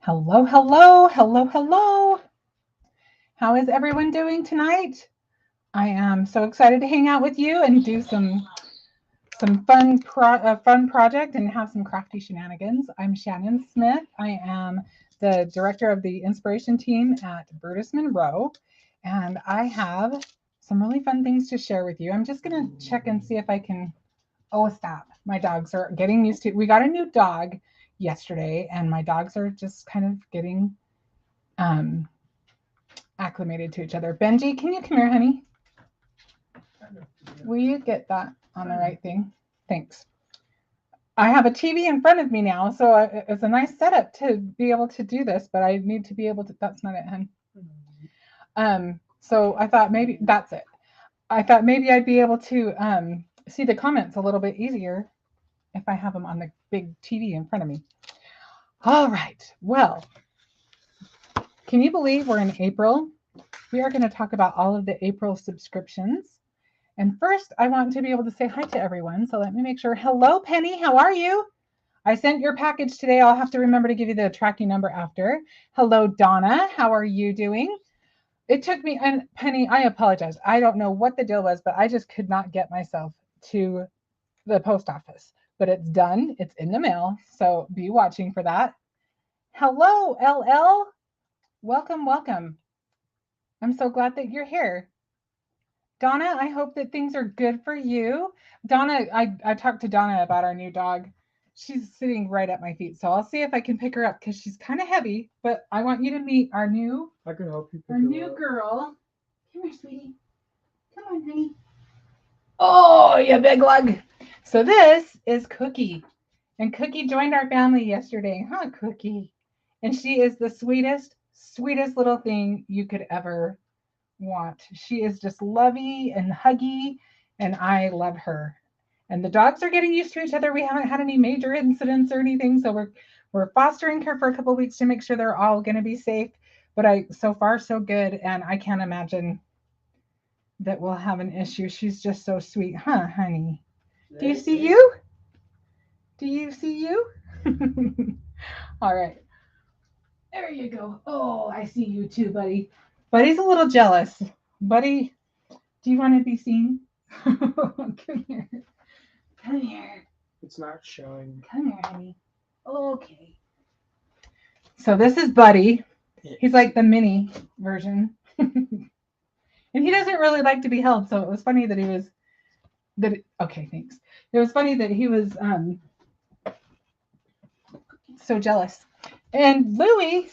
Hello, hello, hello, hello. How is everyone doing tonight? I am so excited to hang out with you and do some fun project and have some crafty shenanigans. I'm Shannon Smith. I am the director of the inspiration team at Brutus Monroe, and I have some really fun things to share with you. I'm just going to check and see if I can. Oh, stop. My dogs are getting used to. We got a new dog yesterday, and my dogs are just kind of getting um, acclimated to each other. Benji, can you come here, honey? Will you get that on the right thing? Thanks. I have a TV in front of me now, so it's a nice setup to be able to do this, but I need to be able to, that's not it, hun. So I thought maybe, that's it. I thought maybe I'd be able to see the comments a little bit easier if I have them on the big TV in front of me. All right. Well, can you believe we're in April? We are going to talk about all of the April subscriptions. And first, I want to be able to say hi to everyone. So let me make sure. Hello, Penny. How are you? I sent your package today. I'll have to remember to give you the tracking number after. Hello, Donna. How are you doing? It took me, and Penny, I apologize. I don't know what the deal was, but I just could not get myself to the post office. But it's done. It's in the mail. So be watching for that. Hello, LL. Welcome, welcome. I'm so glad that you're here. Donna, I hope that things are good for you. Donna, I talked to Donna about our new dog. She's sitting right at my feet, so I'll see if I can pick her up because she's kind of heavy. But I want you to meet our new, I can help you pick our her new up. girl. Come here, sweetie. Come on, honey. Oh, you big lug. So this is Cookie, and Cookie joined our family yesterday, huh, Cookie? And she is the sweetest, sweetest little thing you could ever want. She is just lovey and huggy, and I love her. And the dogs are getting used to each other. We haven't had any major incidents or anything, so we're fostering her for a couple of weeks to make sure they're all going to be safe. But I so far so good, and I can't imagine that we'll have an issue. She's just so sweet, huh, honey? Do you see you? Do you see you? All right. There you go. Oh, I see you too, buddy. Buddy's a little jealous. Buddy, do you want to be seen? Come here. Come here. It's not showing. Come here, honey. Okay. So this is Buddy. He's like the mini version. And he doesn't really like to be held, so it was funny that he was okay, thanks. It was funny that he was so jealous. And Louie,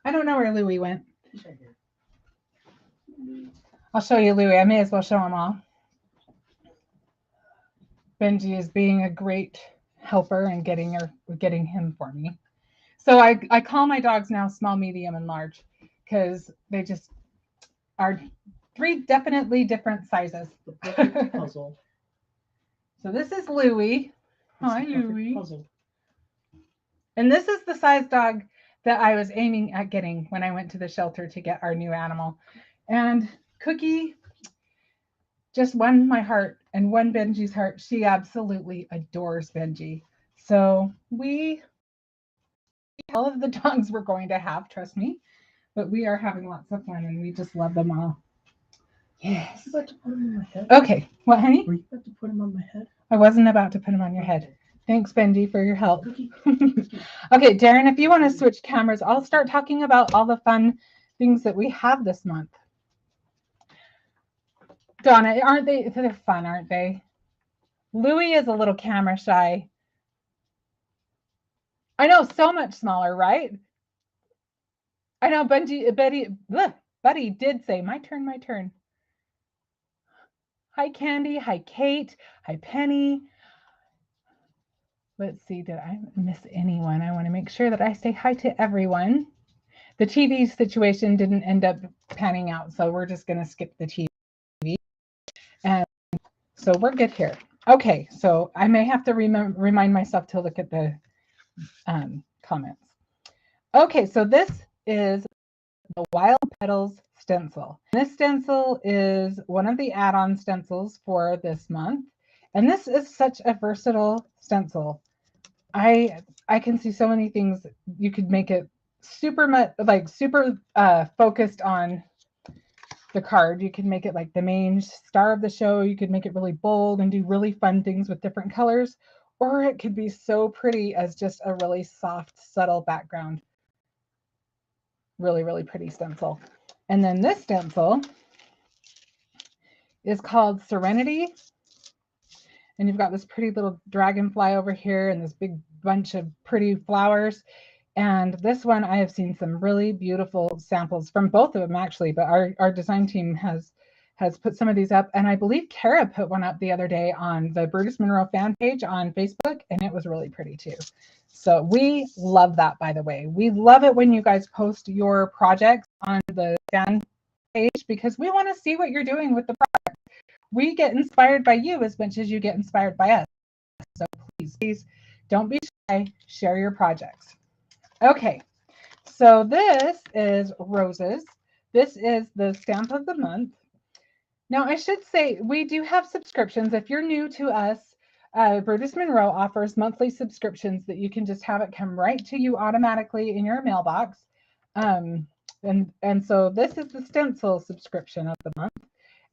I don't know where Louie went. I'll show you Louie. I may as well show him all. Benji is being a great helper and getting him for me. So I call my dogs now small, medium, and large because they just are three definitely different sizes. Puzzle. So this is Louie. Hi, Louie. Puzzle. And this is the size dog that I was aiming at getting when I went to the shelter to get our new animal. And Cookie just won my heart and won Benji's heart. She absolutely adores Benji. So all of the dogs we're going to have, trust me, but we are having lots of fun and we just love them all. Yes. You about to put him on my head? Okay. What, honey? Were you about to put him on my head? I wasn't about to put him on your head. Thanks, Benji, for your help. Okay, Darren, if you want to switch cameras, I'll start talking about all the fun things that we have this month. Donna, aren't they? They're fun, aren't they? Louie is a little camera shy. I know, so much smaller, right? I know, Buddy did say, my turn, my turn. Hi, Candy. Hi, Kate. Hi, Penny. Let's see, did I miss anyone? I want to make sure that I say hi to everyone. The TV situation didn't end up panning out, so we're just going to skip the TV. And so we're good here. Okay, so I may have to remind myself to look at the comments. Okay, so this is the Wild Petals stencil. This stencil is one of the add-on stencils for this month. And this is such a versatile stencil. I can see so many things. You could make it super focused on the card. You could make it like the main star of the show. You could make it really bold and do really fun things with different colors, or it could be so pretty as just a really soft, subtle background. Really, really pretty stencil. And then this stencil is called Serenity. And you've got this pretty little dragonfly over here and this big bunch of pretty flowers. And this one, I have seen some really beautiful samples from both of them, actually, but our design team has put some of these up. And I believe Kara put one up the other day on the Brutus Monroe fan page on Facebook, and it was really pretty too. So we love that, by the way. We love it when you guys post your projects on the fan page because we want to see what you're doing with the product. We get inspired by you as much as you get inspired by us. So please don't be shy, share your projects. Okay, so this is Roses. This is the stamp of the month. Now, I should say we do have subscriptions. If you're new to us, Brutus Monroe offers monthly subscriptions that you can just have it come right to you automatically in your mailbox. And so this is the stencil subscription of the month.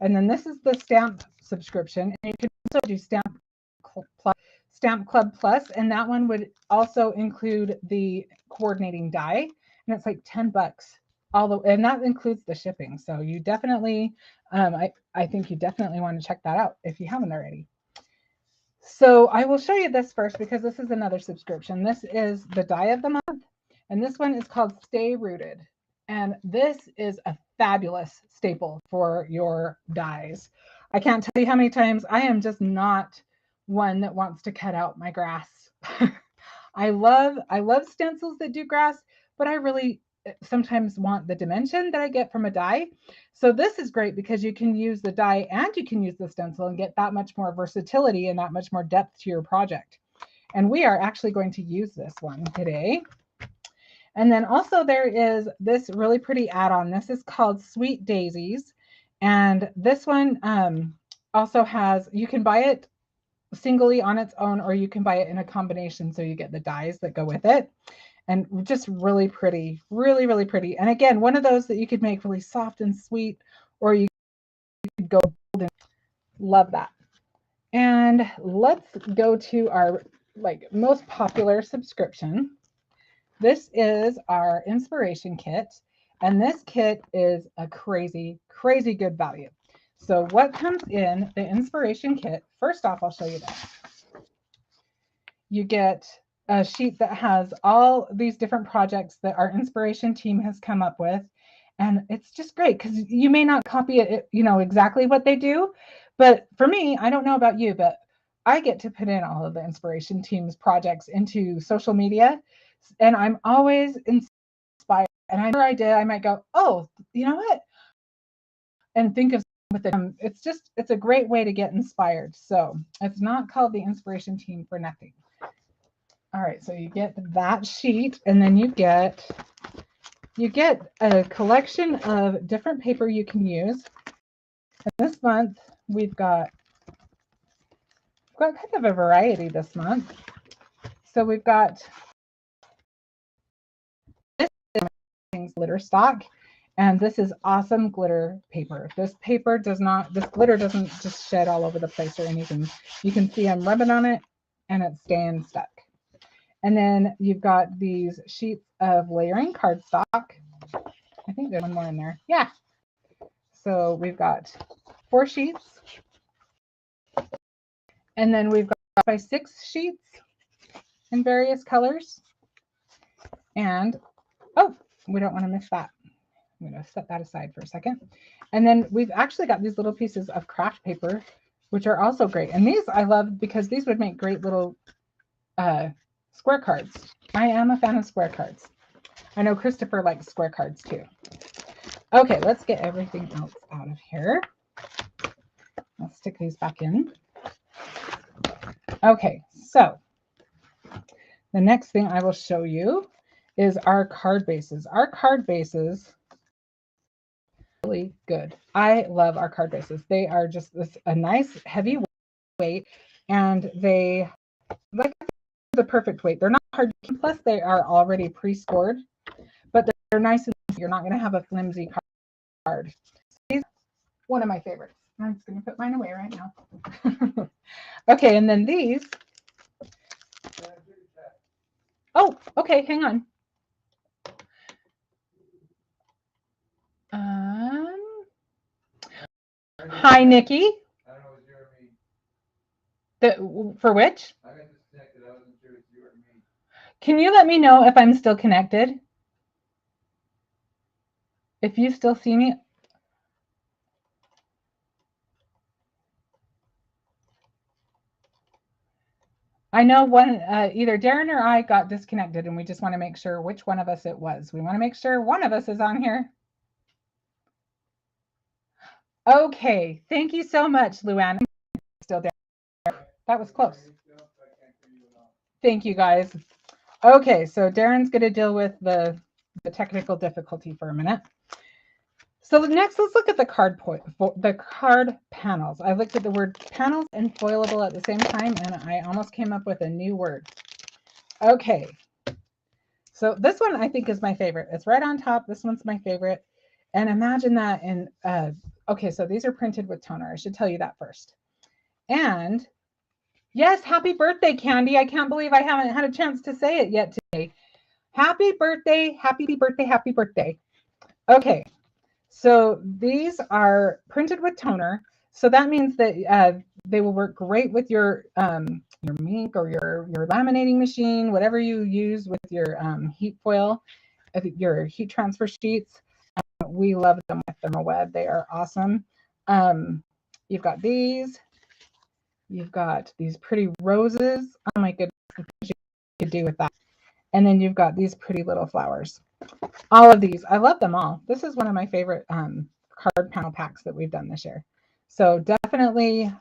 And then this is the stamp subscription. And you can also do Stamp Club Plus, and that one would also include the coordinating die, and it's like $10 and that includes the shipping. So you definitely, I think you definitely want to check that out if you haven't already. So I will show you this first because this is another subscription. This is the die of the month, and this one is called Stay Rooted. And this is a fabulous staple for your dies. I can't tell you how many times I am just not one that wants to cut out my grass. I love stencils that do grass, but I really sometimes want the dimension that I get from a die. So this is great because you can use the die and you can use the stencil and get that much more versatility and that much more depth to your project. And we are actually going to use this one today. And then also there is this really pretty add-on. This is called Sweet Daisies. And this one also has, you can buy it singly on its own, or you can buy it in a combination. So you get the dies that go with it. And just really pretty, really, really pretty. And again, one of those that you could make really soft and sweet, or you could go bold and love that. And let's go to our most popular subscription. This is our inspiration kit. And this kit is a crazy, crazy good value. So what comes in the inspiration kit? First off, I'll show you that. You get a sheet that has all these different projects that our inspiration team has come up with. And it's just great because you may not copy it, exactly what they do. But for me, I don't know about you, but I get to put in all of the inspiration team's projects into social media. And I'm always inspired. And I might go, oh, you know what? And think of with it. It's a great way to get inspired. So it's not called the inspiration team for nothing. All right, so you get that sheet, and then you get a collection of different paper you can use. And this month we've got kind of a variety this month. So we've got this glitter stock, and this is awesome glitter paper. This glitter doesn't just shed all over the place or anything. You can see I'm rubbing on it and it's staying stuck. And then you've got these sheets of layering cardstock. I think there's one more in there. Yeah. So we've got 4 sheets. And then we've got by 6 sheets in various colors. And, oh, we don't want to miss that. I'm going to set that aside for a second. And then we've actually got these little pieces of craft paper, which are also great. And these I love because these would make great little square cards. I am a fan of square cards. I know Christopher likes square cards too. Okay, let's get everything else out of here. Let's stick these back in. Okay, so the next thing I will show you is our card bases. Our card bases are really good. I love our card bases. They are just a nice heavy weight, and they the perfect weight. They're not hard to keep, plus they are already pre-scored, but they're nice and you're not going to have a flimsy card. These are one of my favorites. I'm just going to put mine away right now. Okay, and then these. Oh, okay, hang on. Hi, Nikki. For which? I got disconnected. I wasn't sure if you or me. Can you let me know if I'm still connected? If you still see me? I know one, either Darren or I got disconnected, and we just want to make sure which one of us it was. We want to make sure one of us is on here. Okay, thank you so much, Luann. Still there. That was close. Thank you, guys. Okay, so Darren's going to deal with the technical difficulty for a minute. So next, let's look at the card panels. I looked at the word panels and foilable at the same time, and I almost came up with a new word. Okay, so this one I think is my favorite. It's right on top. This one's my favorite. And imagine that in, okay, so these are printed with toner. I should tell you that first. And yes, happy birthday, Candy. I can't believe I haven't had a chance to say it yet today. Happy birthday, happy birthday, happy birthday. Okay, so these are printed with toner. So that means that they will work great with your Mink or your laminating machine, whatever you use with your heat foil, your heat transfer sheets. We love them with ThermoWeb. They are awesome. You've got these. You've got these pretty roses. Oh my goodness, what you could do with that. And then you've got these pretty little flowers. All of these, I love them all. This is one of my favorite card panel packs that we've done this year. So definitely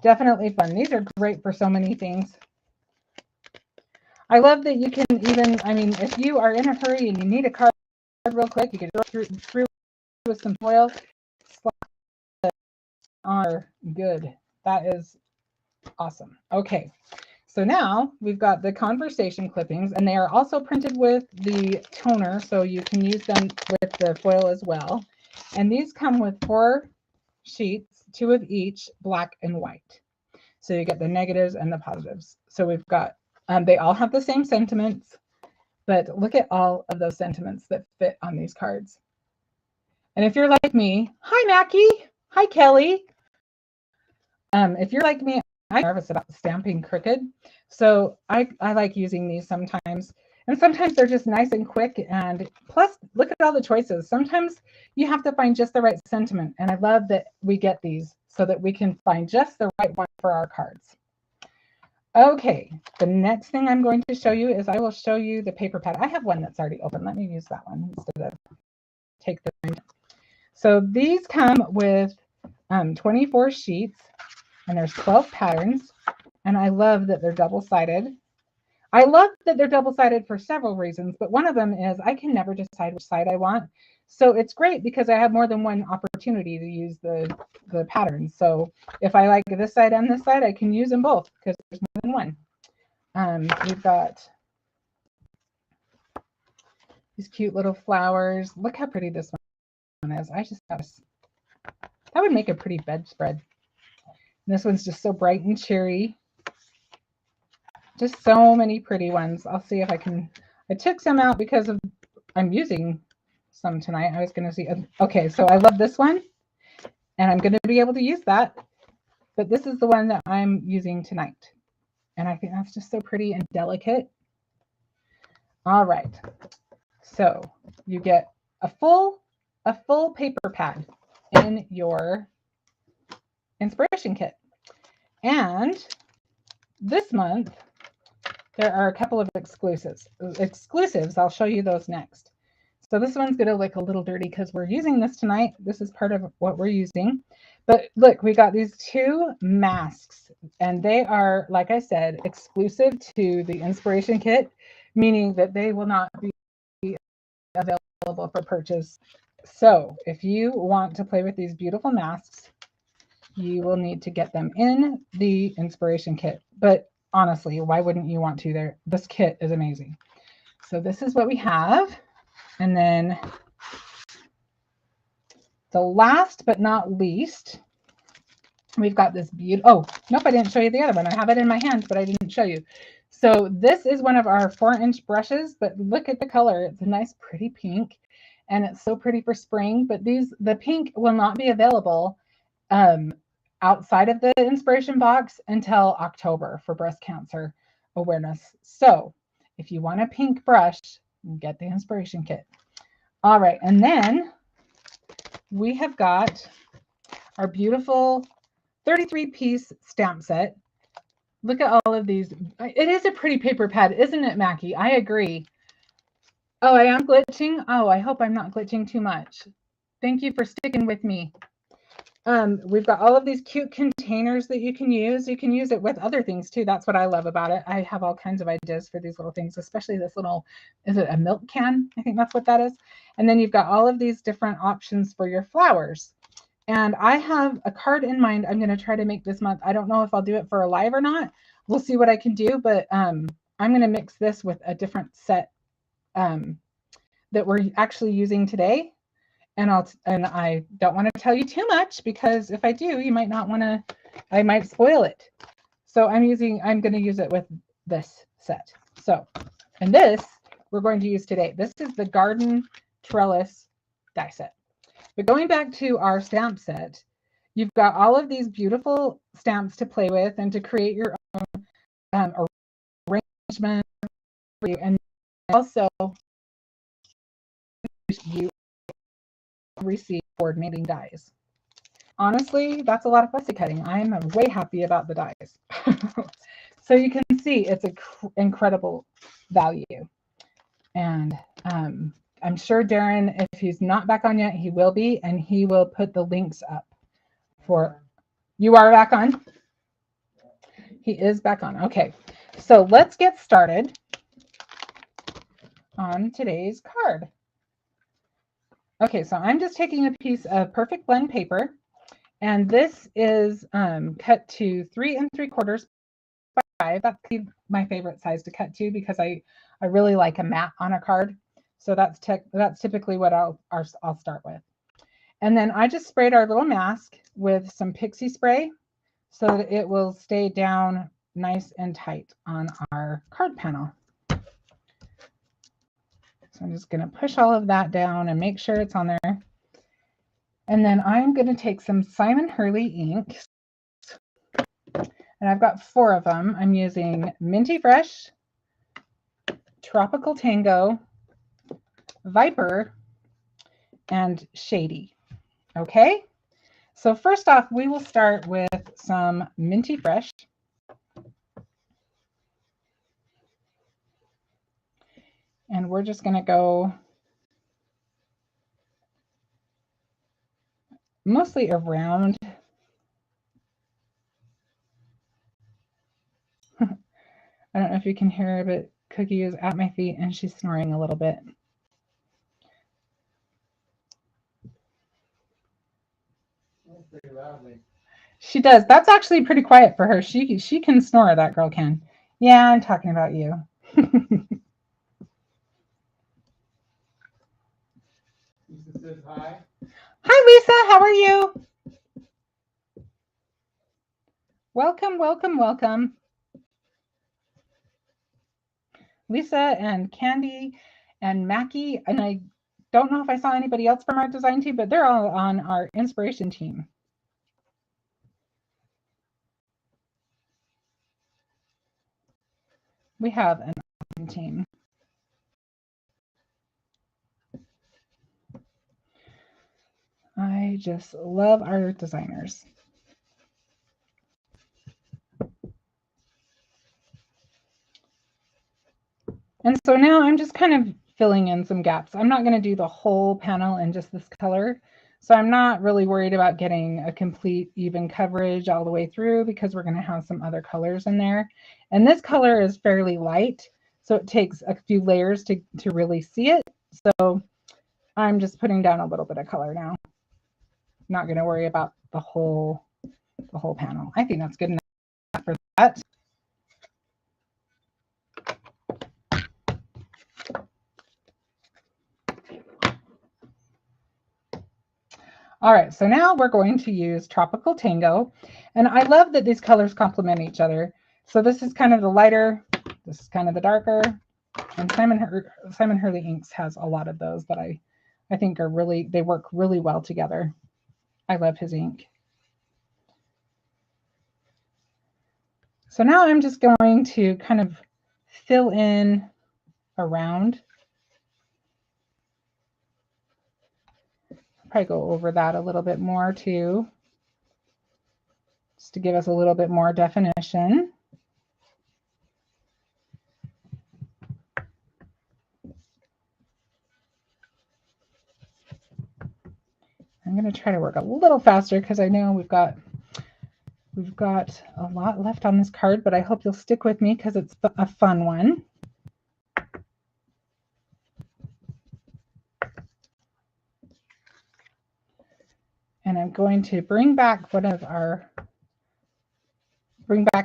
fun. These are great for so many things. I love that you can even, I mean, if you are in a hurry and you need a card real quick, you can throw through with some foil, slap it on. Good. That is awesome. Okay. So now we've got the conversation clippings, and they are also printed with the toner, so you can use them with the foil as well. And these come with 4 sheets, 2 of each, black and white. So you get the negatives and the positives. So we've got, they all have the same sentiments, but look at all of those sentiments that fit on these cards. And if you're like me, hi, Mackie. Hi, Kelly. If you're like me, I'm nervous about stamping crooked. So I like using these sometimes. And sometimes they're just nice and quick. And plus, look at all the choices. Sometimes you have to find just the right sentiment. And I love that we get these so that we can find just the right one for our cards. Okay, the next thing I'm going to show you is I will show you the paper pad. I have one that's already open. Let me use that one instead of take the time. So these come with 24 sheets, and there's 12 patterns. And I love that they're double-sided. I love that they're double-sided for several reasons, but one of them is I can never decide which side I want. So it's great because I have more than one opportunity to use the patterns. So if I like this side and this side, I can use them both because there's more than one. We've got these cute little flowers. Look how pretty this one is. I just got that would make a pretty bedspread. And this one's just so bright and cheery. Just so many pretty ones. I'll see if I can. I took some out because of I'm using some tonight. I was going to see. Okay, so I love this one, and I'm going to be able to use that. But this is the one that I'm using tonight, and I think that's just so pretty and delicate. All right, so you get a full paper pad in your inspiration kit, and this month there are a couple of exclusives. I'll show you those next. So this one's going to look a little dirty because we're using this tonight. This is part of what we're using. But look, we got these 2 masks, and they are, like I said, exclusive to the inspiration kit, meaning that they will not be available for purchase. So if you want to play with these beautiful masks, you will need to get them in the inspiration kit. But honestly, why wouldn't you want to? There, this kit is amazing. So this is what we have. And then the last but not least, we've got this beautiful, oh, nope, I didn't show you the other one. I have it in my hand, but I didn't show you. So this is one of our 4-inch brushes, but look at the color. It's a nice, pretty pink, and it's so pretty for spring, but the pink will not be available outside of the inspiration box until October for breast cancer awareness. So if you want a pink brush, get the inspiration kit. All right, and then we have got our beautiful 33-piece stamp set. Look at all of these. It is a pretty paper pad, isn't it, Mackie? I agree. Oh, I am glitching? Oh, I hope I'm not glitching too much. Thank you for sticking with me. We've got all of these cute containers that you can use. You can use it with other things too. That's what I love about it. I have all kinds of ideas for these little things, especially this little, is it a milk can? I think that's what that is. And then you've got all of these different options for your flowers. And I have a card in mind I'm going to try to make this month. I don't know if I'll do it for a live or not. We'll see what I can do, but I'm going to mix this with a different set that we're actually using today. And I don't want to tell you too much, because if I do, you might not want to, I might spoil it. So I'm going to use it with this set. So, and this we're going to use today. This is the Garden Trellis die set. But going back to our stamp set, you've got all of these beautiful stamps to play with and to create your own arrangement. And also, you receive coordinating dies. Honestly, that's a lot of fussy cutting. I'm way happy about the dies. So you can see it's an incredible value. And I'm sure Darren, if he's not back on yet, he will be, and he will put the links up for, you are back on? He is back on. Okay, so let's get started on today's card. Okay, so I'm just taking a piece of Perfect Blend paper, and this is cut to 3 3/4 by 5. That's my favorite size to cut to, because I really like a mat on a card. So that's typically what I'll start with. And then I just sprayed our little mask with some Pixie spray so that it will stay down nice and tight on our card panel. So I'm just going to push all of that down and make sure it's on there. And then I'm going to take some Simon Hurley ink. And I've got 4 of them. I'm using Minty Fresh, Tropical Tango, Viper, and Shady. Okay, so first off, we will start with some Minty Fresh. And we're just going to go mostly around. I don't know if you can hear her, but Cookie is at my feet and she's snoring a little bit. She does. That's actually pretty quiet for her. She can snore, that girl can. Yeah, I'm talking about you. Lisa says hi. Hi, Lisa. How are you? Welcome, welcome, welcome. Lisa and Candy and Mackie, and I don't know if I saw anybody else from our design team, but they're all on our inspiration team. We have an awesome team. I just love our designers. And so now I'm just kind of filling in some gaps. I'm not going to do the whole panel in just this color. So I'm not really worried about getting a complete even coverage all the way through, because we're going to have some other colors in there. And this color is fairly light, so it takes a few layers to really see it. So I'm just putting down a little bit of color now. Not going to worry about the whole panel. I think that's good enough for that. All right, so now we're going to use Tropical Tango. And I love that these colors complement each other. So this is kind of the lighter, this is kind of the darker. And Simon Hurley Inks has a lot of those that I think are really, they work really well together. I love his ink. So now I'm just going to kind of fill in around. Probably go over that a little bit more too, just to give us a little bit more definition. I'm going to try to work a little faster because I know we've got a lot left on this card, but I hope you'll stick with me because it's a fun one. And I'm going to bring back a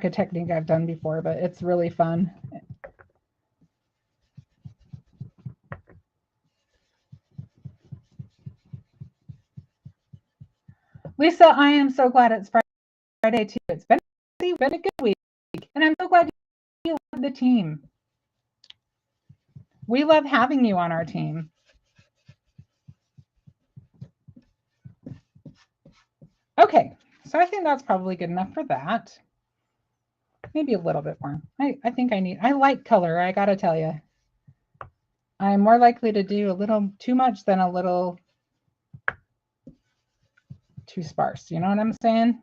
technique I've done before, but it's really fun. Lisa, I am so glad it's Friday too. It's been a good week, and I'm so glad you love the team. We love having you on our team. Okay, so I think that's probably good enough for that. Maybe a little bit more. I think I like color, I gotta tell you. I'm more likely to do a little too much than a little too sparse. You know what I'm saying?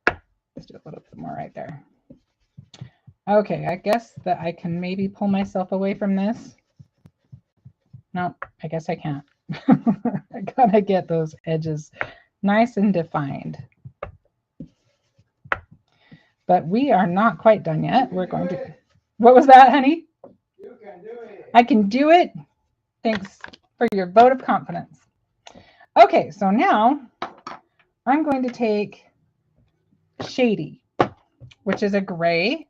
Let's do a little bit more right there. Okay, I guess that I can maybe pull myself away from this. No, I guess I can't. I gotta get those edges nice and defined. But we are not quite done yet. We're going to... What was that, honey? You can do it. I can do it. Thanks for your vote of confidence. Okay, so now I'm going to take Shady, which is a gray.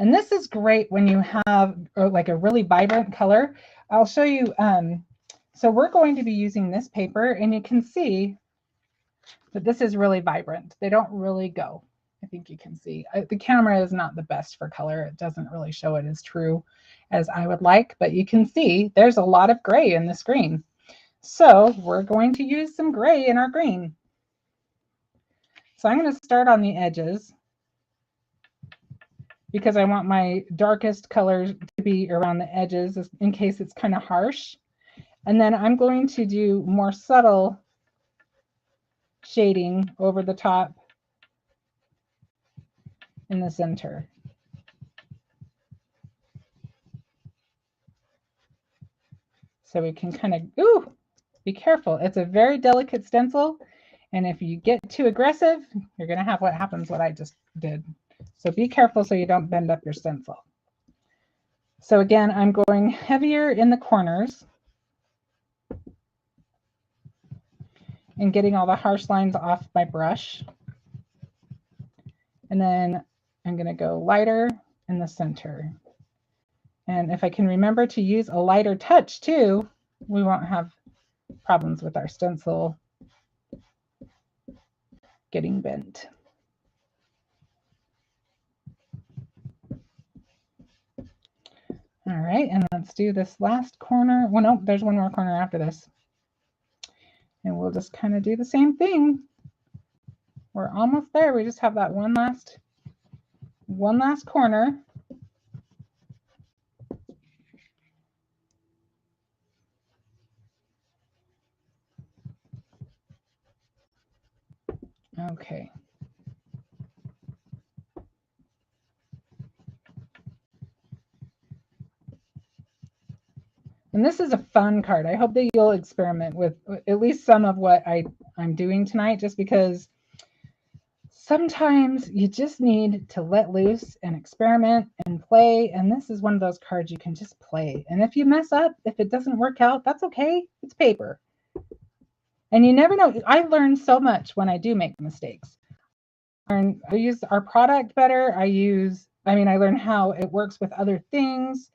And this is great when you have like a really vibrant color. I'll show you. So we're going to be using this paper, and you can see that this is really vibrant. They don't really go. I think you can see. The camera is not the best for color. It doesn't really show it as true as I would like, but you can see there's a lot of gray in this green. So we're going to use some gray in our green. So I'm going to start on the edges because I want my darkest colors to be around the edges in case it's kind of harsh. And then I'm going to do more subtle shading over the top in the center. So we can kind of, ooh, be careful. It's a very delicate stencil. And if you get too aggressive, you're going to have what happens, what I just did. So be careful so you don't bend up your stencil. So again, I'm going heavier in the corners and getting all the harsh lines off my brush. And then I'm going to go lighter in the center. And if I can remember to use a lighter touch too, we won't have problems with our stencil getting bent. All right, and let's do this last corner. Well, no, there's one more corner after this. And we'll just kind of do the same thing. We're almost there. We just have that one last corner. Okay. And this is a fun card. I hope that you'll experiment with at least some of what I'm doing tonight, just because sometimes you just need to let loose and experiment and play. And this is one of those cards you can just play. And if you mess up, if it doesn't work out, that's okay. It's paper. And you never know. I learn so much when I do make mistakes. I use our product better. I learn how it works with other things.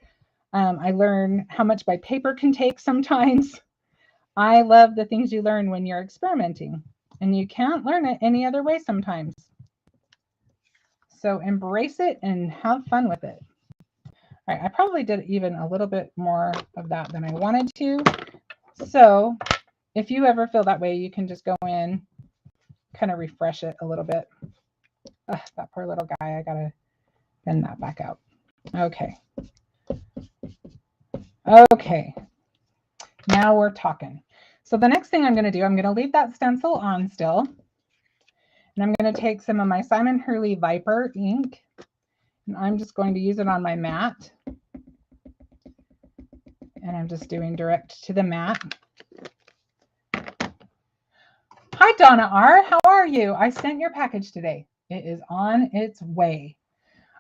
I learn how much my paper can take sometimes. I love the things you learn when you're experimenting, and you can't learn it any other way sometimes. So embrace it and have fun with it. All right, I probably did even a little bit more of that than I wanted to. So if you ever feel that way, you can just go in, kind of refresh it a little bit. Ugh, that poor little guy, I gotta bend that back out. Okay. Okay. Now we're talking. So the next thing I'm gonna do, I'm gonna leave that stencil on still. And I'm gonna take some of my Simon Hurley Viper ink, and I'm just going to use it on my mat. And I'm just doing direct to the mat. Hi, Donna R. How are you? I sent your package today. It is on its way.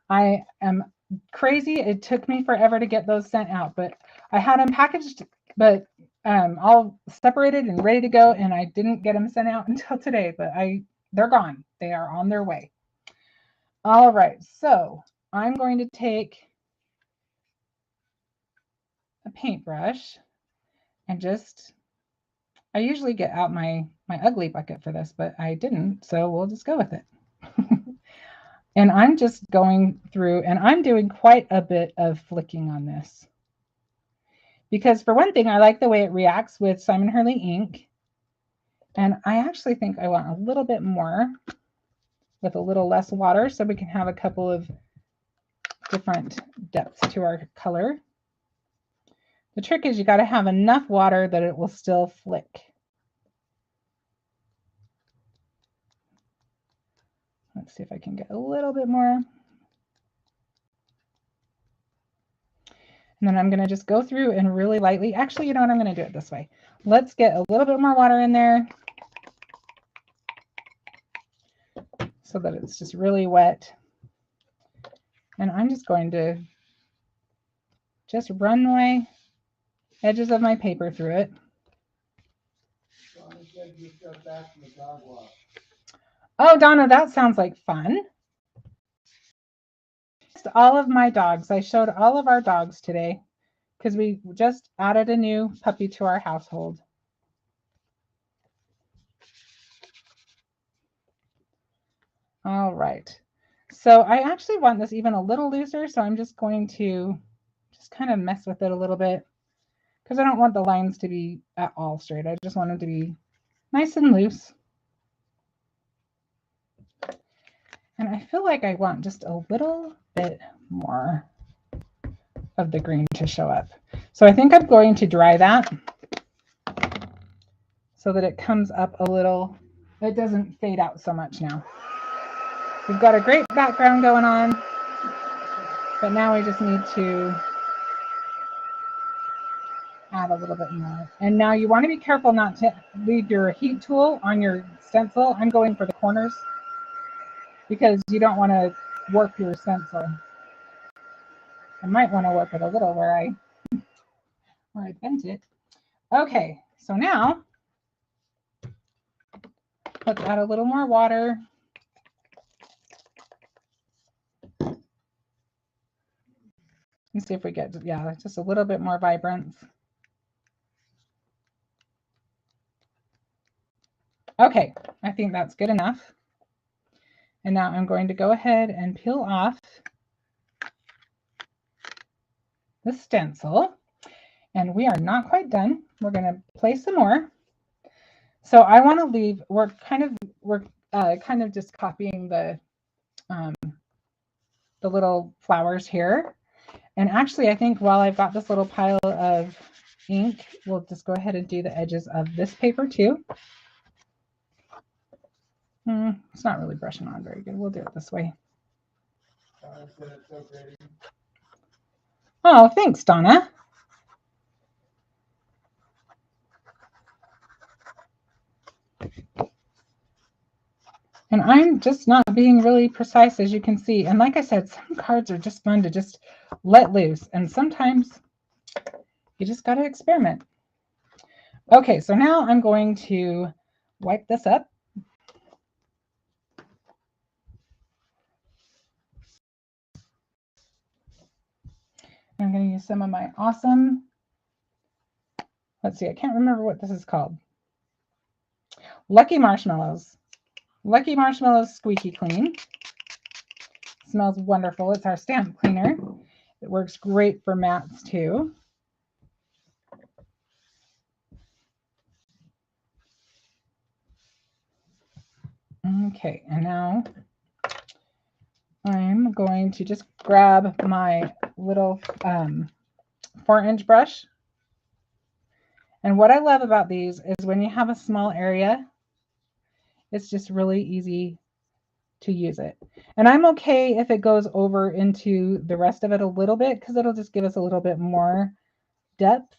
I am crazy. It took me forever to get those sent out, but I had them packaged, but all separated and ready to go, and I didn't get them sent out until today, but they're gone. They are on their way. All right, so I'm going to take a paintbrush and I usually get out my ugly bucket for this, but I didn't, so we'll just go with it. And I'm just going through, and I'm doing quite a bit of flicking on this. Because for one thing, I like the way it reacts with Simon Hurley ink. And I actually think I want a little bit more with a little less water so we can have a couple of different depths to our color. The trick is you got to have enough water that it will still flick. Let's see if I can get a little bit more. And then I'm going to just go through and really lightly, actually, you know what, I'm going to do it this way. Let's get a little bit more water in there so that it's just really wet. And I'm just going to just run my edges of my paper through it. Oh, Donna, that sounds like fun. All of my dogs. I showed all of our dogs today because we just added a new puppy to our household. All right. So I actually want this even a little looser, so I'm just going to just kind of mess with it a little bit because I don't want the lines to be at all straight. I just want them to be nice and loose. And I feel like I want just a little bit more of the green to show up. So I think I'm going to dry that so that it comes up a little, it doesn't fade out so much now. We've got a great background going on, but now we just need to add a little bit more. And now you want to be careful not to leave your heat tool on your stencil. I'm going for the corners because you don't want to warp your stencil. I might want to warp it a little where I bent it. Okay, so now let's add a little more water. And see if we get, yeah, just a little bit more vibrance. Okay, I think that's good enough. And now I'm going to go ahead and peel off the stencil. And we are not quite done. We're going to place some more. So I want to leave, we're kind of just copying the little flowers here. And actually, I think while I've got this little pile of ink, we'll just go ahead and do the edges of this paper too. It's not really brushing on very good. We'll do it this way. Oh, thanks, Donna. And I'm just not being really precise, as you can see. And like I said, some cards are just fun to just let loose. And sometimes you just got to experiment. Okay, so now I'm going to wipe this up. I'm going to use some of my awesome let's see, I can't remember what this is called. Lucky Marshmallows. Lucky Marshmallows Squeaky Clean. Smells wonderful. It's our stamp cleaner. It works great for mats too. Okay, and now I'm going to just grab my little 4-inch brush. And what I love about these is when you have a small area, it's just really easy to use it. And I'm okay if it goes over into the rest of it a little bit because it'll just give us a little bit more depth.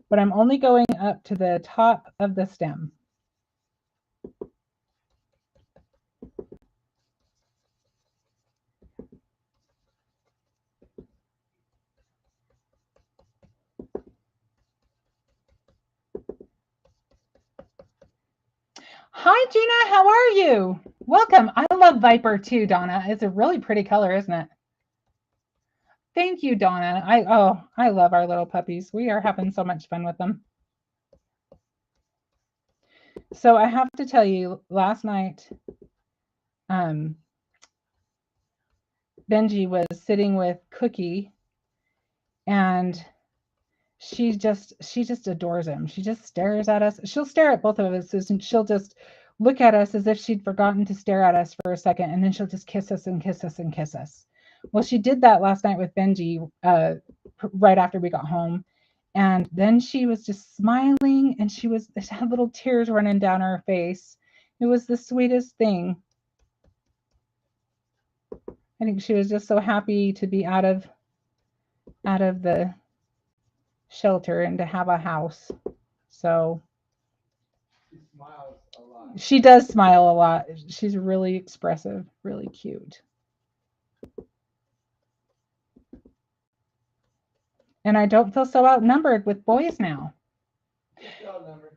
But I'm only going up to the top of the stem. Hi, Gina. How are you? Welcome. I love Viper too, Donna. It's a really pretty color, isn't it? Thank you, Donna. I love our little puppies. We are having so much fun with them. So I have to tell you, last night, Benji was sitting with Cookie, and she just adores him. She just stares at us. She'll stare at both of us, and she'll just look at us as if she'd forgotten to stare at us for a second, and then she'll just kiss us and kiss us and kiss us. Well, she did that last night with Benji right after we got home. And then she was just smiling, and she had little tears running down her face. It was the sweetest thing. I think she was just so happy to be out of the shelter and to have a house. So She smiles a lot. she does smile a lot. She's really expressive, really cute. And I don't feel so outnumbered with boys now. She's outnumbered.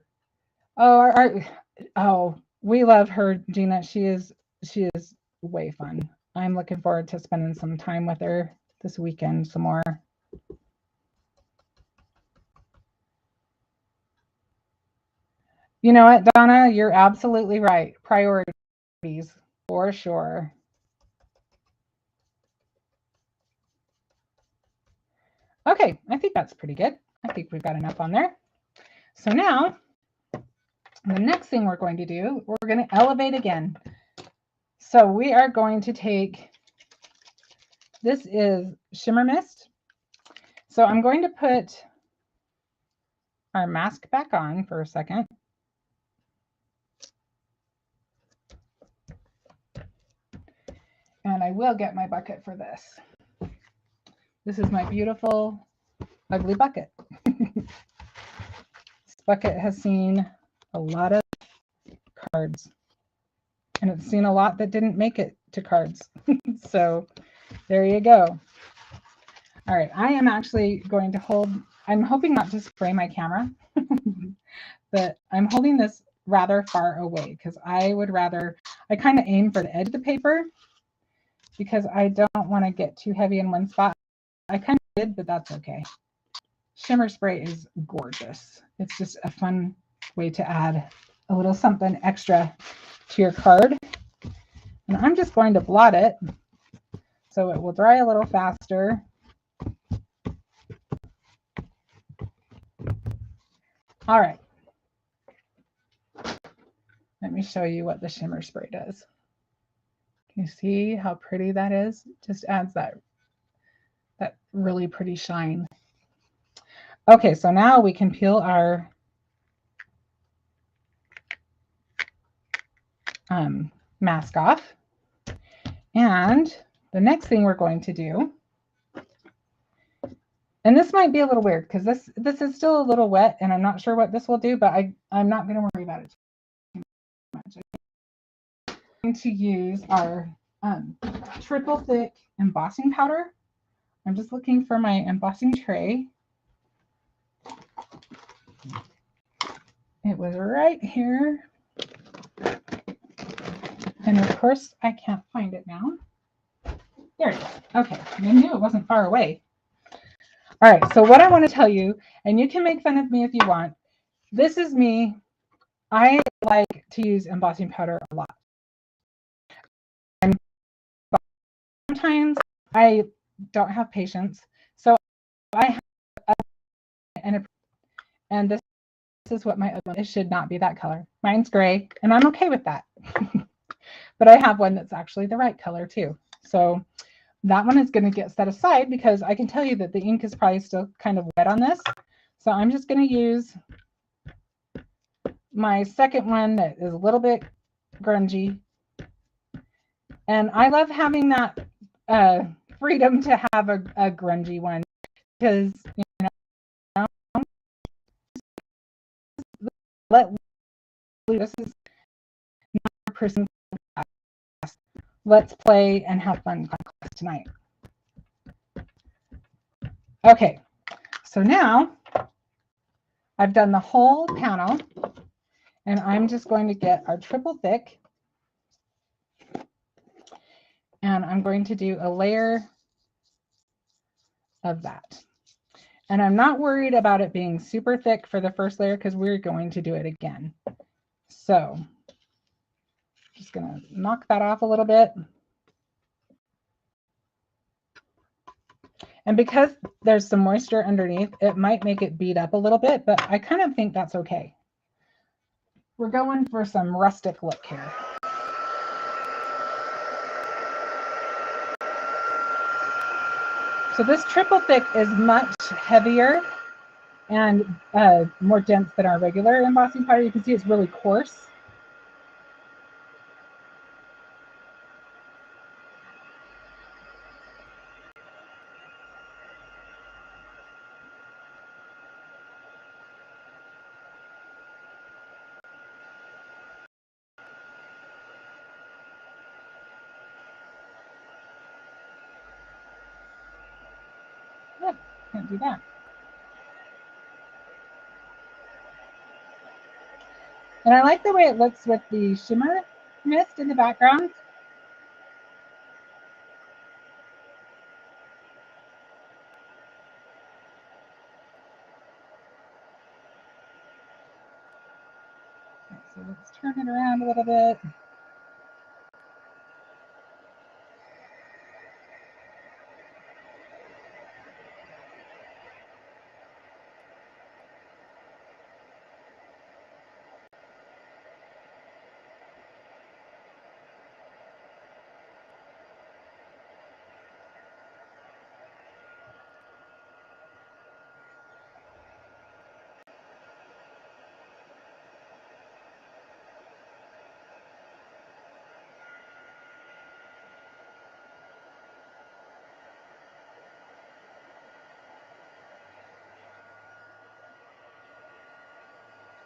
Oh, we love her, Gina. She is way fun. I'm looking forward to spending some time with her this weekend some more. You know what, Donna? You're absolutely right. Priorities, for sure. Okay, I think that's pretty good. I think we've got enough on there. So now, the next thing we're going to do, we're going to elevate again. So we are going to take, this is Shimmer Mist. So I'm going to put our mask back on for a second. And I will get my bucket for this. This is my beautiful, ugly bucket. This bucket has seen a lot of cards, and it's seen a lot that didn't make it to cards. So there you go. All right, I am actually going to hold, I'm hoping not to spray my camera, but I'm holding this rather far away because I would rather, I kind of aim for the edge of the paper because I don't want to get too heavy in one spot. I kind of did, but that's okay. Shimmer spray is gorgeous. It's just a fun way to add a little something extra to your card. And I'm just going to blot it so it will dry a little faster. All right. Let me show you what the shimmer spray does. Can you see how pretty that is? Just adds that really pretty shine. Okay, so now we can peel our mask off. And the next thing we're going to do, and this might be a little weird because this is still a little wet and I'm not sure what this will do, but I'm not going to worry about it too much. I'm going to use our triple thick embossing powder. I'm just looking for my embossing tray. It was right here. And of course, I can't find it now. There it is. Okay, I knew it wasn't far away. All right, so what I want to tell you, and you can make fun of me if you want, this is me. I like to use embossing powder a lot. And sometimes I don't have patience, so I have and this is what my other one is. It should not be that color. Mine's gray, and I'm okay with that. But I have one that's actually the right color too. So that one is going to get set aside because I can tell you that the ink is probably still kind of wet on this. So I'm just going to use my second one that is a little bit grungy. And I love having that freedom to have a grungy one because, you know, this is not a person class. Let's play and have fun class tonight. Okay, so now I've done the whole panel, and I'm just going to get our triple thick, and I'm going to do a layer of that. And I'm not worried about it being super thick for the first layer because we're going to do it again. So just going to knock that off a little bit. And because there's some moisture underneath, it might make it bead up a little bit, but I kind of think that's okay. We're going for some rustic look here. So this triple thick is much heavier and more dense than our regular embossing powder. You can see it's really coarse. Yeah, can't do that. And I like the way it looks with the shimmer mist in the background. Okay, so let's turn it around a little bit.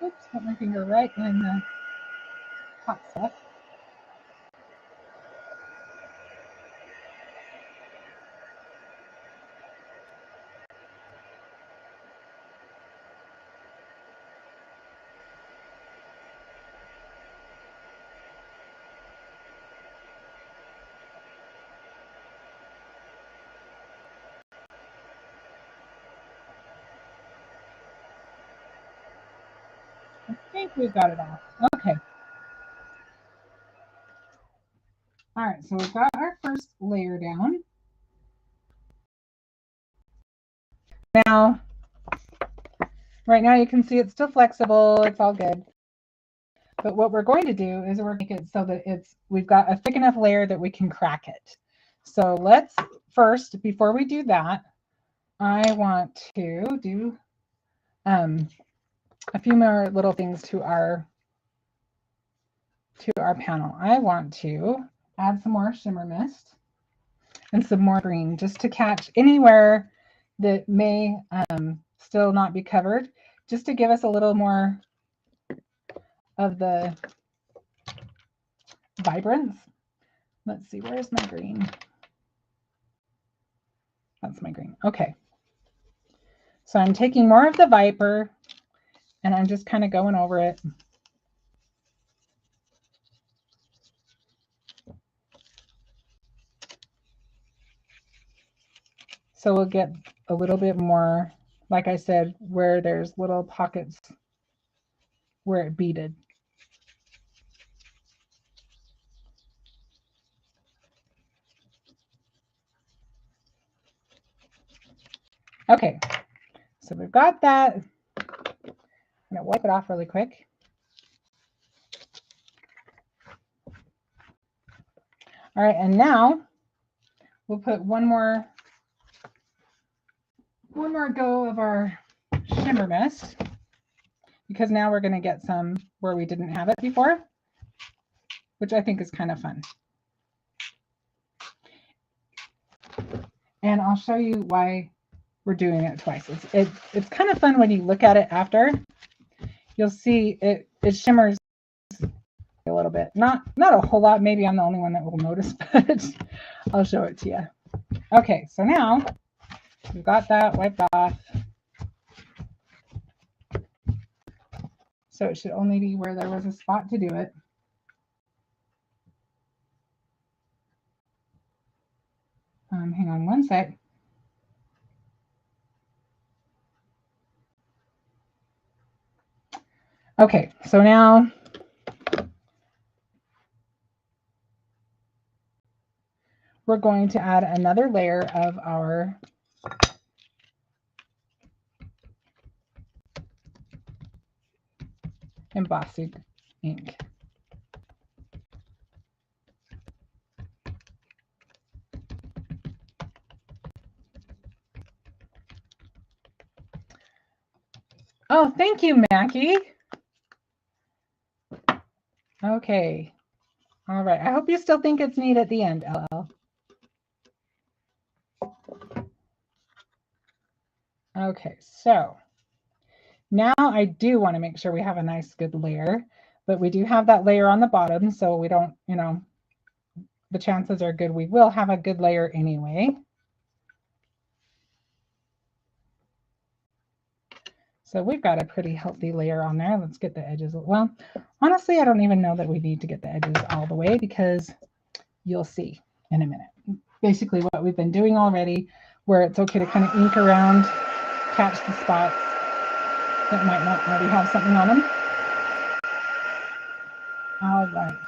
Oops, put my finger right in the hot stuff. I think we've got it all. Okay. All right, so we've got our first layer down. Now, right now you can see it's still flexible. It's all good. But what we're going to do is we're going to make it so that we've got a thick enough layer that we can crack it. So let's first, before we do that, I want to do a few more little things to our panel. I want to add some more shimmer mist and some more green just to catch anywhere that may still not be covered, just to give us a little more of the vibrance. Let's see, where's my green? That's my green. Okay. So I'm taking more of the Viper and I'm just kind of going over it. So we'll get a little bit more, like I said, where there's little pockets where it beaded. Okay, so we've got that. I'm gonna wipe it off really quick. All right, and now we'll put one more go of our shimmer mist, because now we're going to get some where we didn't have it before, which I think is kind of fun. And I'll show you why we're doing it twice. It's kind of fun when you look at it after. You'll see it shimmers a little bit. Not a whole lot. Maybe I'm the only one that will notice, but I'll show it to you. Okay, so now we've got that wiped off. So it should only be where there was a spot to do it. Hang on one sec. Okay, so now we're going to add another layer of our embossing ink. Oh, thank you, Mackie. Okay. All right. I hope you still think it's neat at the end, LL. Okay, so now I do want to make sure we have a nice good layer, but we do have that layer on the bottom, so we don't, you know, the chances are good we will have a good layer anyway. So we've got a pretty healthy layer on there. Let's get the edges. Well, honestly, I don't even know that we need to get the edges all the way, because you'll see in a minute. Basically what we've been doing already, where it's okay to kind of ink around, catch the spots that might not already have something on them. All right.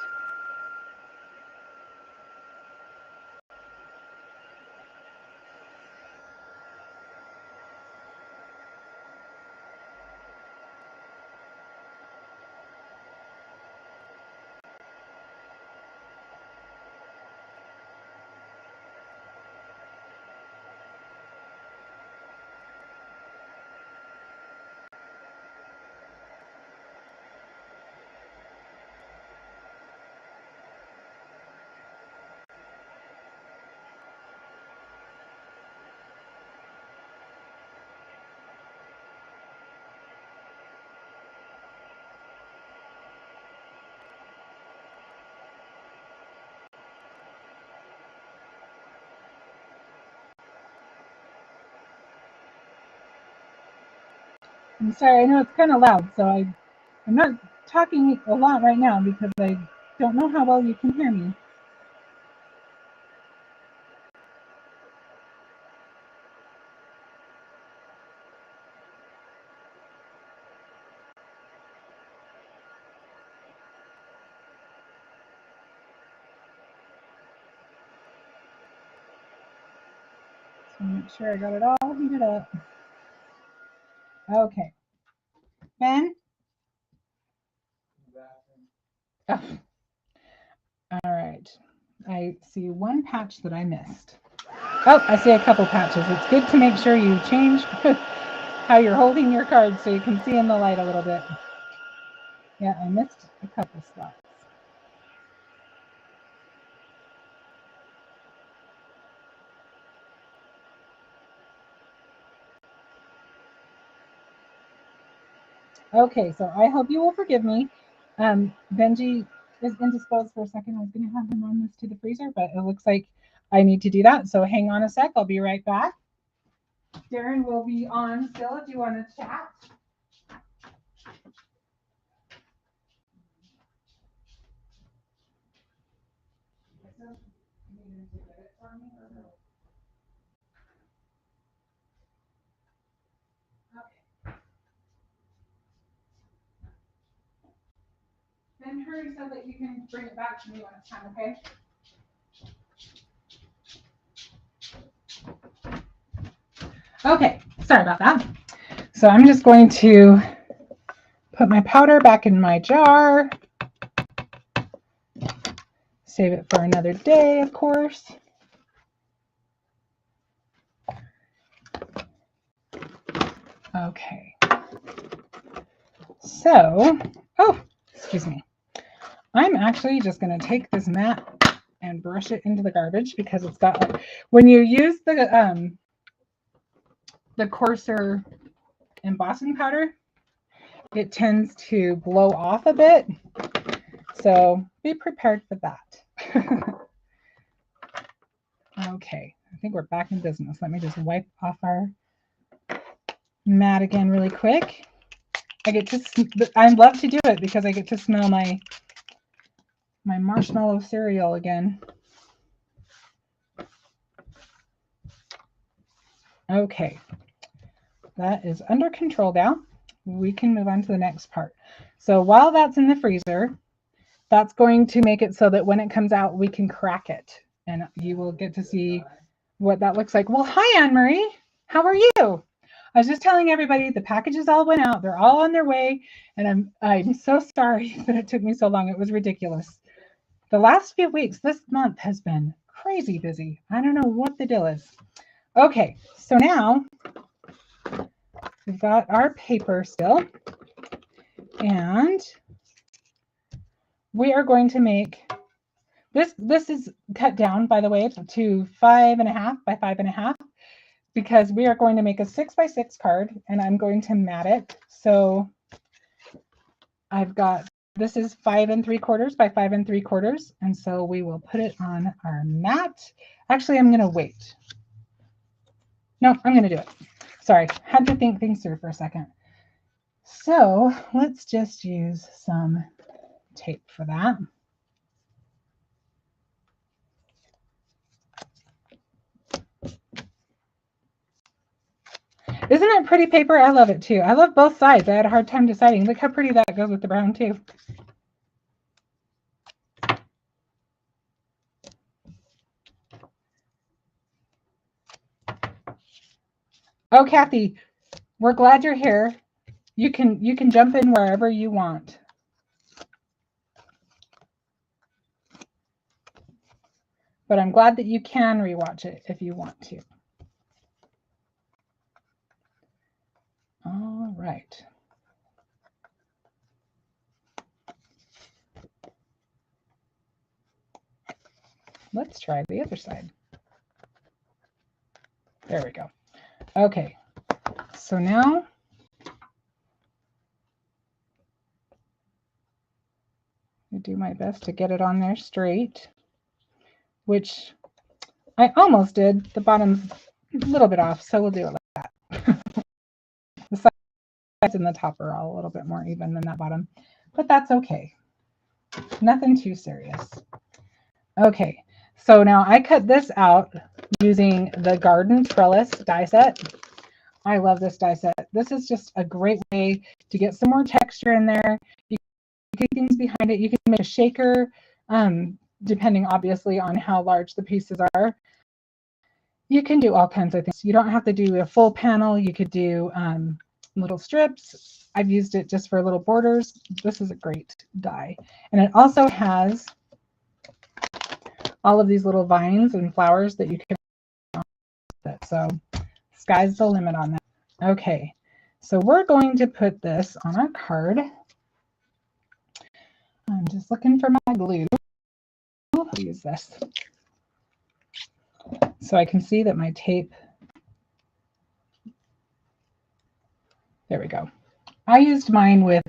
I'm sorry, I know it's kind of loud, so I'm not talking a lot right now because I don't know how well you can hear me. So make sure I got it all heated up. Okay. Ben? Oh. All right. I see one patch that I missed. Oh, I see a couple patches. It's good to make sure you change how you're holding your card so you can see in the light a little bit. Yeah, I missed a couple spots. Okay, so I hope you will forgive me. Benji is indisposed for a second. I was going to have him run this to the freezer, but it looks like I need to do that. So hang on a sec. I'll be right back. Darren will be on still if you want to chat. and hurry so that you can bring it back to me when it's time, okay? Okay, sorry about that. So I'm just going to put my powder back in my jar. Save it for another day, of course. Okay. So, oh, excuse me. I'm actually just going to take this mat and brush it into the garbage because it's got, like, when you use the coarser embossing powder, it tends to blow off a bit. So be prepared for that. Okay, I think we're back in business. Let me just wipe off our mat again really quick. I love to do it because I get to smell my marshmallow cereal again. Okay, that is under control now. We can move on to the next part. So while that's in the freezer, that's going to make it so that when it comes out, we can crack it. And you will get to see what that looks like. Well, hi, Anne-Marie. How are you? I was just telling everybody the packages all went out. They're all on their way. And I'm so sorry that it took me so long. It was ridiculous. The last few weeks, this month has been crazy busy. I don't know what the deal is. Okay, so now we've got our paper still. And we are going to make this is cut down, by the way, to 5.5 by 5.5 because we are going to make a 6x6 card and I'm going to mat it. So I've got, this is 5 3/4 by 5 3/4. And so we will put it on our mat. Actually, I'm going to wait. No, I'm going to do it. Sorry, had to think things through for a second. So let's just use some tape for that. Isn't it pretty paper? I love it too. I love both sides. I had a hard time deciding. Look how pretty that goes with the brown too. Oh, Kathy, we're glad you're here. You can jump in wherever you want. But I'm glad that you can rewatch it if you want to. All right. Let's try the other side. There we go. Okay. So now I do my best to get it on there straight, which I almost did. The bottom's a little bit off, so we'll do it like that. The sides and the top are all a little bit more even than that bottom, but that's okay. Nothing too serious. Okay, so now I cut this out using the Garden Trellis die set. I love this die set. This is just a great way to get some more texture in there. You can do things behind it. You can make a shaker, depending obviously on how large the pieces are. You can do all kinds of things. You don't have to do a full panel. You could do little strips. I've used it just for little borders. This is a great die. And it also has all of these little vines and flowers that you can put. So sky's the limit on that. Okay, so we're going to put this on our card. I'm just looking for my glue. I'll use this so I can see that my tape. There we go. I used mine with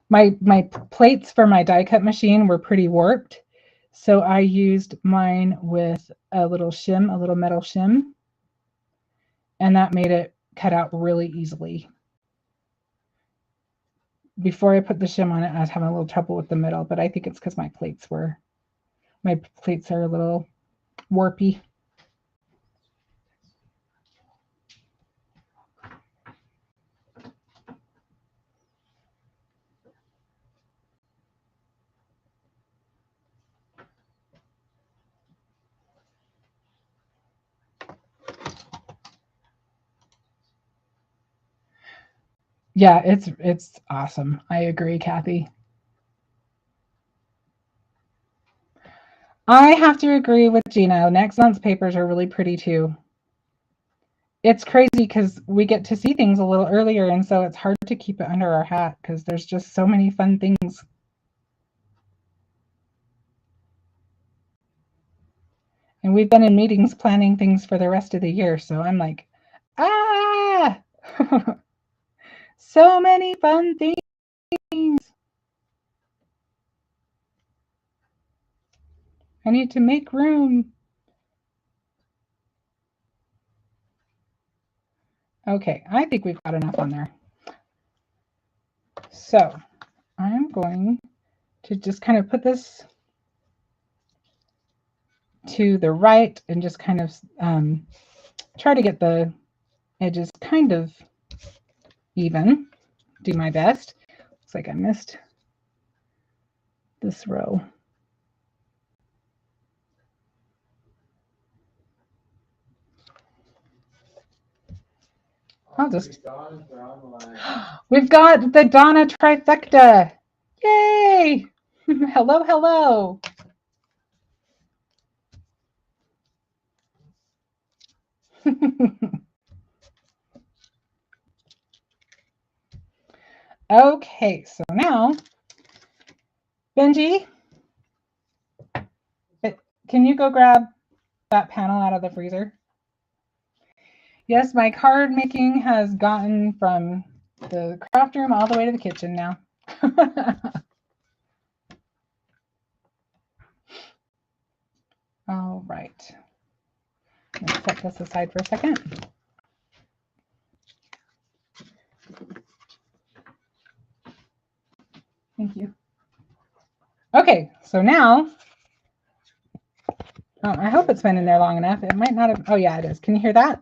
my plates for my die cut machine were pretty warped, so I used mine with a little shim, a little metal shim, and that made it cut out really easily. Before I put the shim on it, I was having a little trouble with the middle, but I think it's because my plates are a little warpy. Yeah, it's awesome. I agree, Kathy. I have to agree with Gina. Next month's papers are really pretty too. It's crazy because we get to see things a little earlier, and so it's hard to keep it under our hat because there's just so many fun things. And we've been in meetings planning things for the rest of the year, so I'm like, ah, so many fun things. I need to make room. Okay, I think we've got enough on there. So I'm going to just kind of put this to the right and just kind of try to get the edges kind of even. Do my best. Looks like I missed this row. I'll just. We've got the Donna trifecta. Yay! Hello, hello. Okay, so now, Benji, can you go grab that panel out of the freezer? Yes, my card making has gotten from the craft room all the way to the kitchen now. All right. Let's set this aside for a second. Thank you. Okay, so now, I hope it's been in there long enough. It might not have. Oh, yeah, it is. Can you hear that?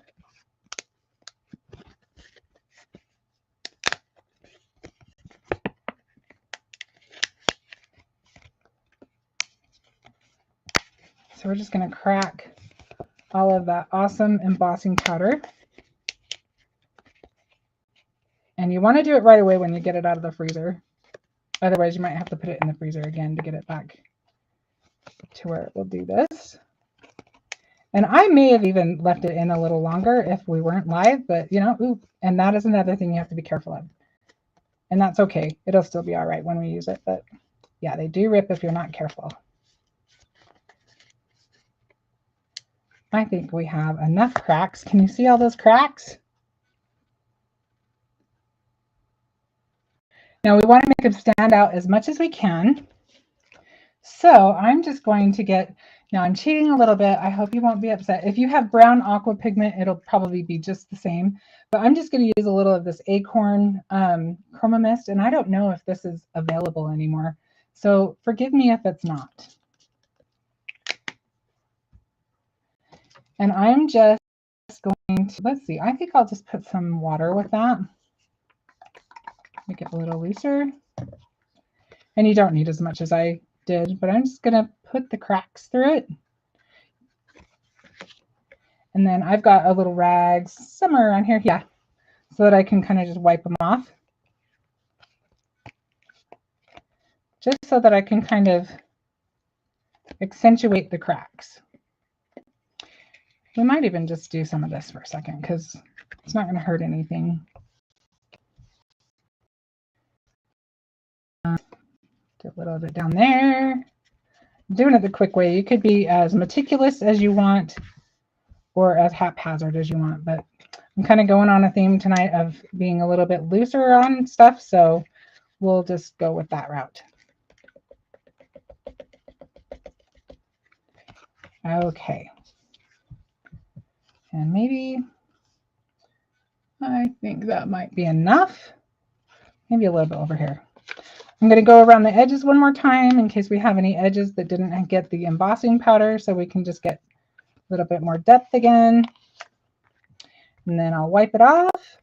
So we're just going to crack all of that awesome embossing powder. And you want to do it right away when you get it out of the freezer. Otherwise, you might have to put it in the freezer again to get it back to where it will do this. And I may have even left it in a little longer if we weren't live, but you know, ooh, and that is another thing you have to be careful of. And that's okay. It'll still be all right when we use it, but yeah, they do rip if you're not careful. I think we have enough cracks. Can you see all those cracks? Now we want to make them stand out as much as we can. So I'm just going to get, now I'm cheating a little bit. I hope you won't be upset. If you have brown aqua pigment, it'll probably be just the same. But I'm just going to use a little of this Acorn Chroma Mist, and I don't know if this is available anymore. So forgive me if it's not. And I'm just going to, let's see, I think I'll just put some water with that. Make it a little looser. And you don't need as much as I did, but I'm just going to put the cracks through it. And then I've got a little rag somewhere around here, yeah, so that I can kind of just wipe them off. Just so that I can kind of accentuate the cracks. We might even just do some of this for a second because it's not going to hurt anything. Do a little bit down there. I'm doing it the quick way. You could be as meticulous as you want or as haphazard as you want, but I'm kind of going on a theme tonight of being a little bit looser on stuff, so we'll just go with that route. Okay. And maybe, I think that might be enough. Maybe a little bit over here. I'm going to go around the edges one more time in case we have any edges that didn't get the embossing powder, so we can just get a little bit more depth again. And then I'll wipe it off.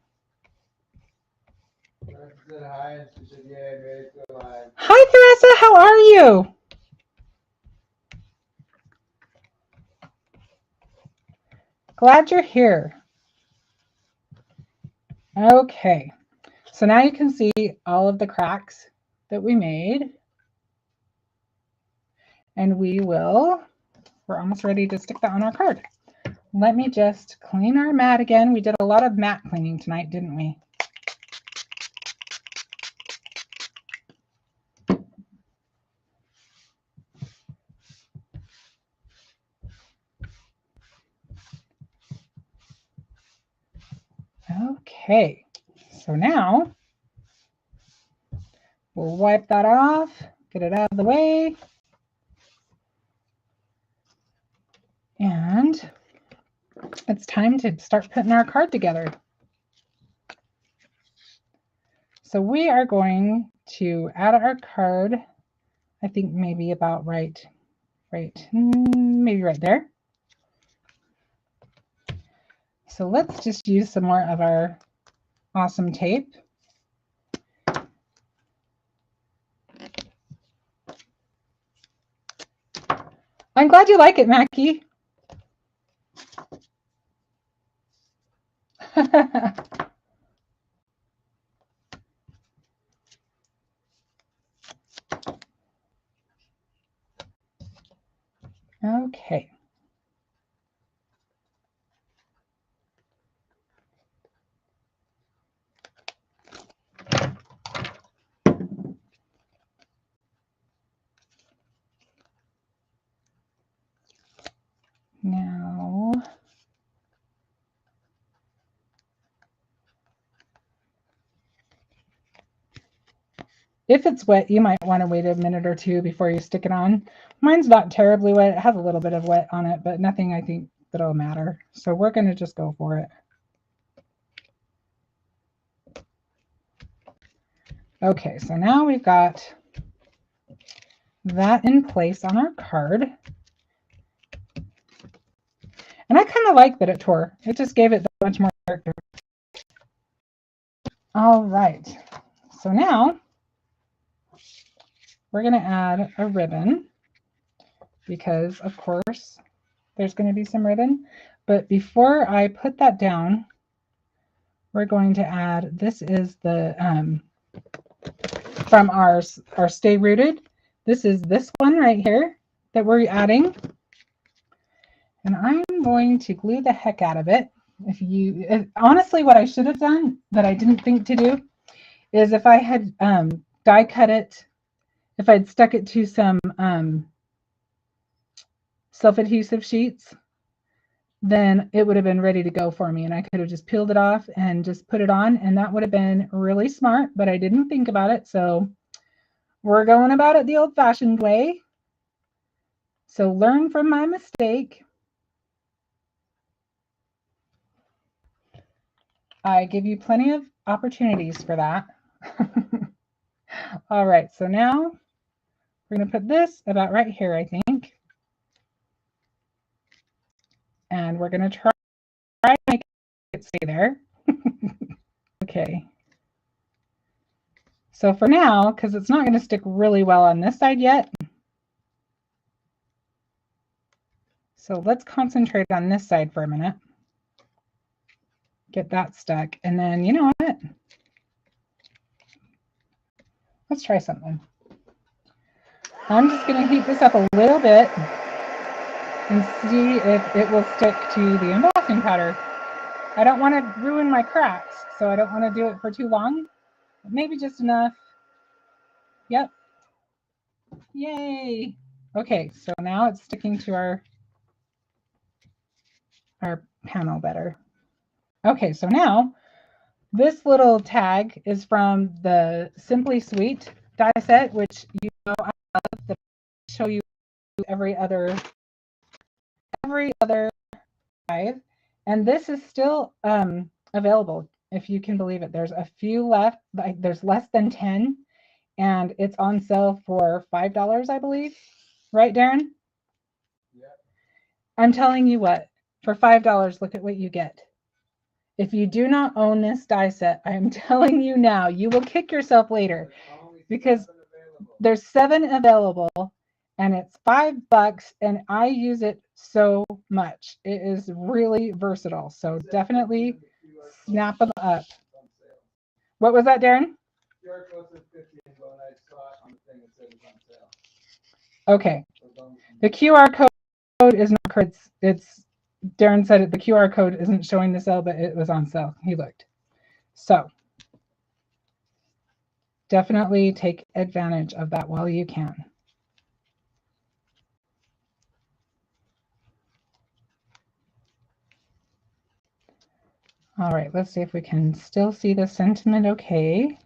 Hi, Theresa. How are you? Glad you're here. Okay. So now you can see all of the cracks that we made. And we're almost ready to stick that on our card. Let me just clean our mat again. We did a lot of mat cleaning tonight, didn't we? Okay, so now we'll wipe that off, get it out of the way. And it's time to start putting our card together. So we are going to add our card, I think maybe about maybe right there. So let's just use some more of our awesome tape. I'm glad you like it, Mackie. Okay. Now, if it's wet, you might want to wait a minute or two before you stick it on. Mine's not terribly wet. It has a little bit of wet on it, but nothing I think that'll matter. So we're going to just go for it. Okay, so now we've got that in place on our card. And I kind of like that it tore. It just gave it that much more character. All right, so now we're going to add a ribbon because, of course, there's going to be some ribbon. But before I put that down, we're going to add, this is the, from our Stay Rooted. This is this one right here that we're adding. And I'm going to glue the heck out of it. Honestly, what I should have done that I didn't think to do is if I had die cut it, if I'd stuck it to some self-adhesive sheets, then it would have been ready to go for me. And I could have just peeled it off and just put it on. And that would have been really smart, but I didn't think about it. So we're going about it the old-fashioned way. So learn from my mistake. I give you plenty of opportunities for that. All right, so now we're going to put this about right here, I think. And we're going to try to make it stay there. Okay. So for now, because it's not going to stick really well on this side yet, so let's concentrate on this side for a minute. Get that stuck. And then, you know what? Let's try something. I'm just going to heat this up a little bit and see if it will stick to the embossing powder. I don't want to ruin my cracks, so I don't want to do it for too long. Maybe just enough. Yep. Yay. Okay, so now it's sticking to our panel better. Okay, so now this little tag is from the Simply Sweet die set, which you know I love, that I show you every other five. And this is still available, if you can believe it. There's a few left, like there's less than 10, and it's on sale for $5, I believe. Right, Darren? Yeah. I'm telling you what, for $5, look at what you get. If you do not own this die set, I am telling you now, you will kick yourself later, because there's 7 available and it's $5, and I use it so much. It is really versatile. So definitely snap them up. What was that, Darren? QR code says 50, and when I saw it on the thing, it said it was on sale. Okay. So as long as- The QR code is not correct. It's Darren said it, the QR code isn't showing the sale, but it was on sale. He looked. So definitely take advantage of that while you can. All right, let's see if we can still see the sentiment okay.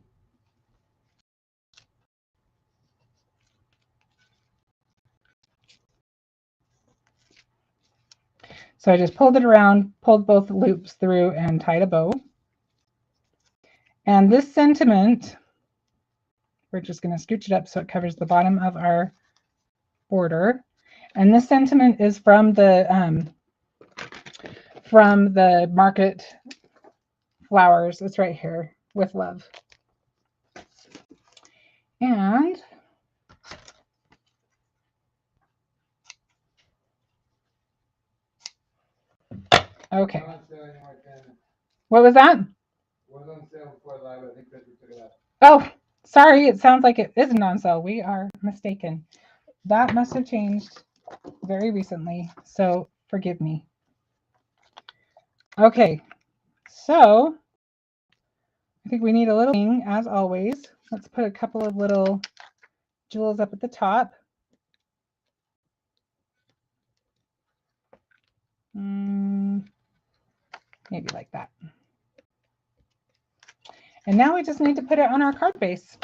So I just pulled it around, pulled both loops through, and tied a bow. And this sentiment, we're just going to scooch it up so it covers the bottom of our border. And this sentiment is from the Market Flowers. It's right here, with love. And okay. Not on sale anymore, Ken. What was that? It was on sale before live. I think that we took it out. Oh, sorry. It sounds like it isn't on sale. We are mistaken. That must have changed very recently. So forgive me. Okay. So I think we need a little thing, as always. Let's put a couple of little jewels up at the top. Maybe like that. And now we just need to put it on our card base.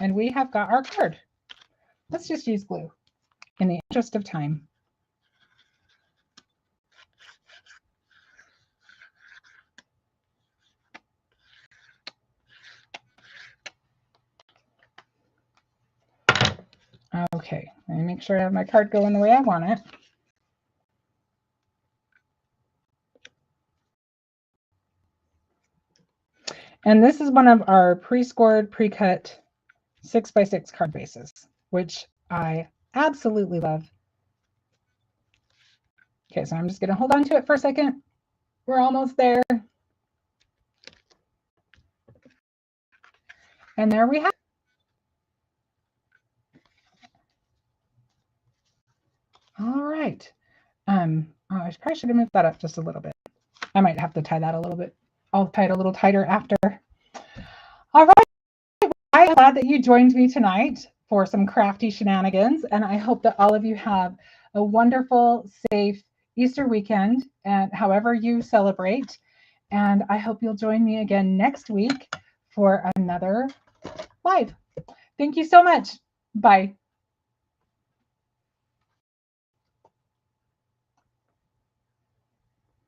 And we have got our card. Let's just use glue in the interest of time. Okay, let me make sure I have my card going the way I want it. And this is one of our pre-scored, pre-cut 6x6 card bases, which I absolutely love. Okay, so I'm just going to hold on to it for a second. We're almost there. And there we have it. All right. I probably should have moved that up just a little bit. I might have to tie that a little bit. I'll tie it a little tighter after. All right. I'm glad that you joined me tonight for some crafty shenanigans, and I hope that all of you have a wonderful, safe Easter weekend, and however you celebrate. And I hope you'll join me again next week for another live. Thank you so much. Bye.